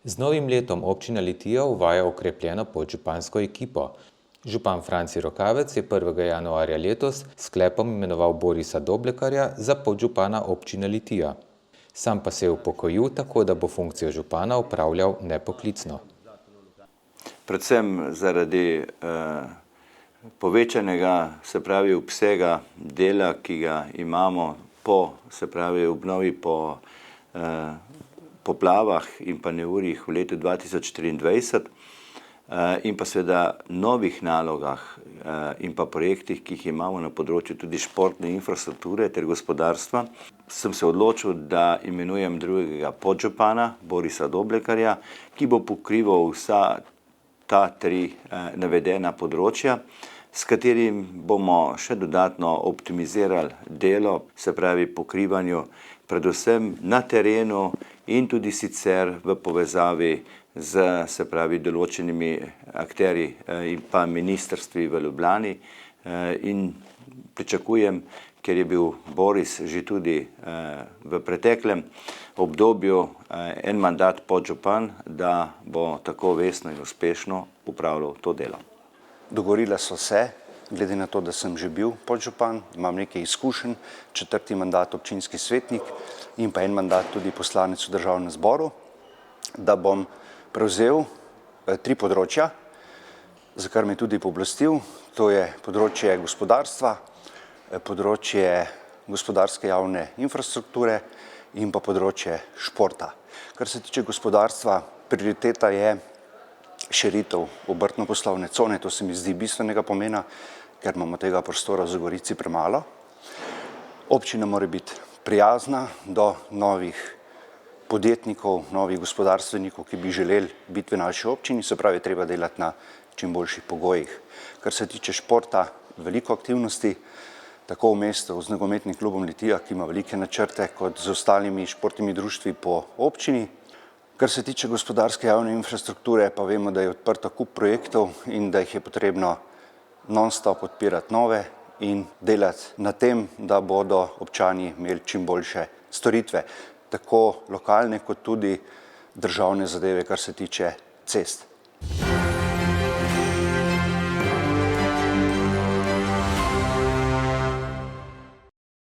Z novim letom občina Litija uvaja okrepljeno podžupansko ekipo. Župan Franci Rokavec je 1. januarja letos s sklepom imenoval Borisa Doblekarja za podžupana občine Litija. Sam pa se je upokojil, tako da bo funkcijo župana opravljal nepoklicno. Predvsem zaradi povečanega, obsega dela, ki ga imamo po, obnovi po poplavah in pa neurjih v letu 2023 in pa seveda novih nalogah in pa projektih, ki jih imamo na področju tudi športne infrastrukture ter gospodarstva, sem se odločil, da imenujem drugega podžupana, Borisa Doblekarja, ki bo pokrival vsa ta tri navedena področja, s katerim bomo še dodatno optimizirali delo, pokrivanju predvsem na terenu in tudi sicer v povezavi z določenimi akterji in pa ministrstvi v Ljubljani in pričakujem, ker je bil Boris že tudi v preteklem obdobju en mandat podžupan, da bo tako vestno in uspešno upravljal to delo. Dogovorila so se, glede na to, da sem že bil podžupan, imam nekaj izkušenj, 4. mandat občinski svetnik in pa en mandat tudi poslanec v Državnem zboru, da bom prevzel 3 področja, za kar me tudi pooblastil. To je področje gospodarstva, področje gospodarske javne infrastrukture in pa področje športa. Kar se tiče gospodarstva, prioriteta je širitev obrtno-poslovne cone, to se mi zdi bistvenega pomena, ker imamo tega prostora v Zagorici premalo. Občina mora biti prijazna do novih podjetnikov, novih gospodarstvenikov, ki bi želeli biti v naši občini, treba delati na čim boljših pogojih. Kar se tiče športa, veliko aktivnosti, tako v mestu z nogometnim klubom Litija, ki ima velike načrte, kot z ostalimi športnimi društvi po občini. Kar se tiče gospodarske javne infrastrukture, pa vemo, da je odprto kup projektov in da jih je potrebno non-stop podpirati nove in delati na tem, da bodo občani imeli čim boljše storitve, tako lokalne kot tudi državne zadeve, kar se tiče cest.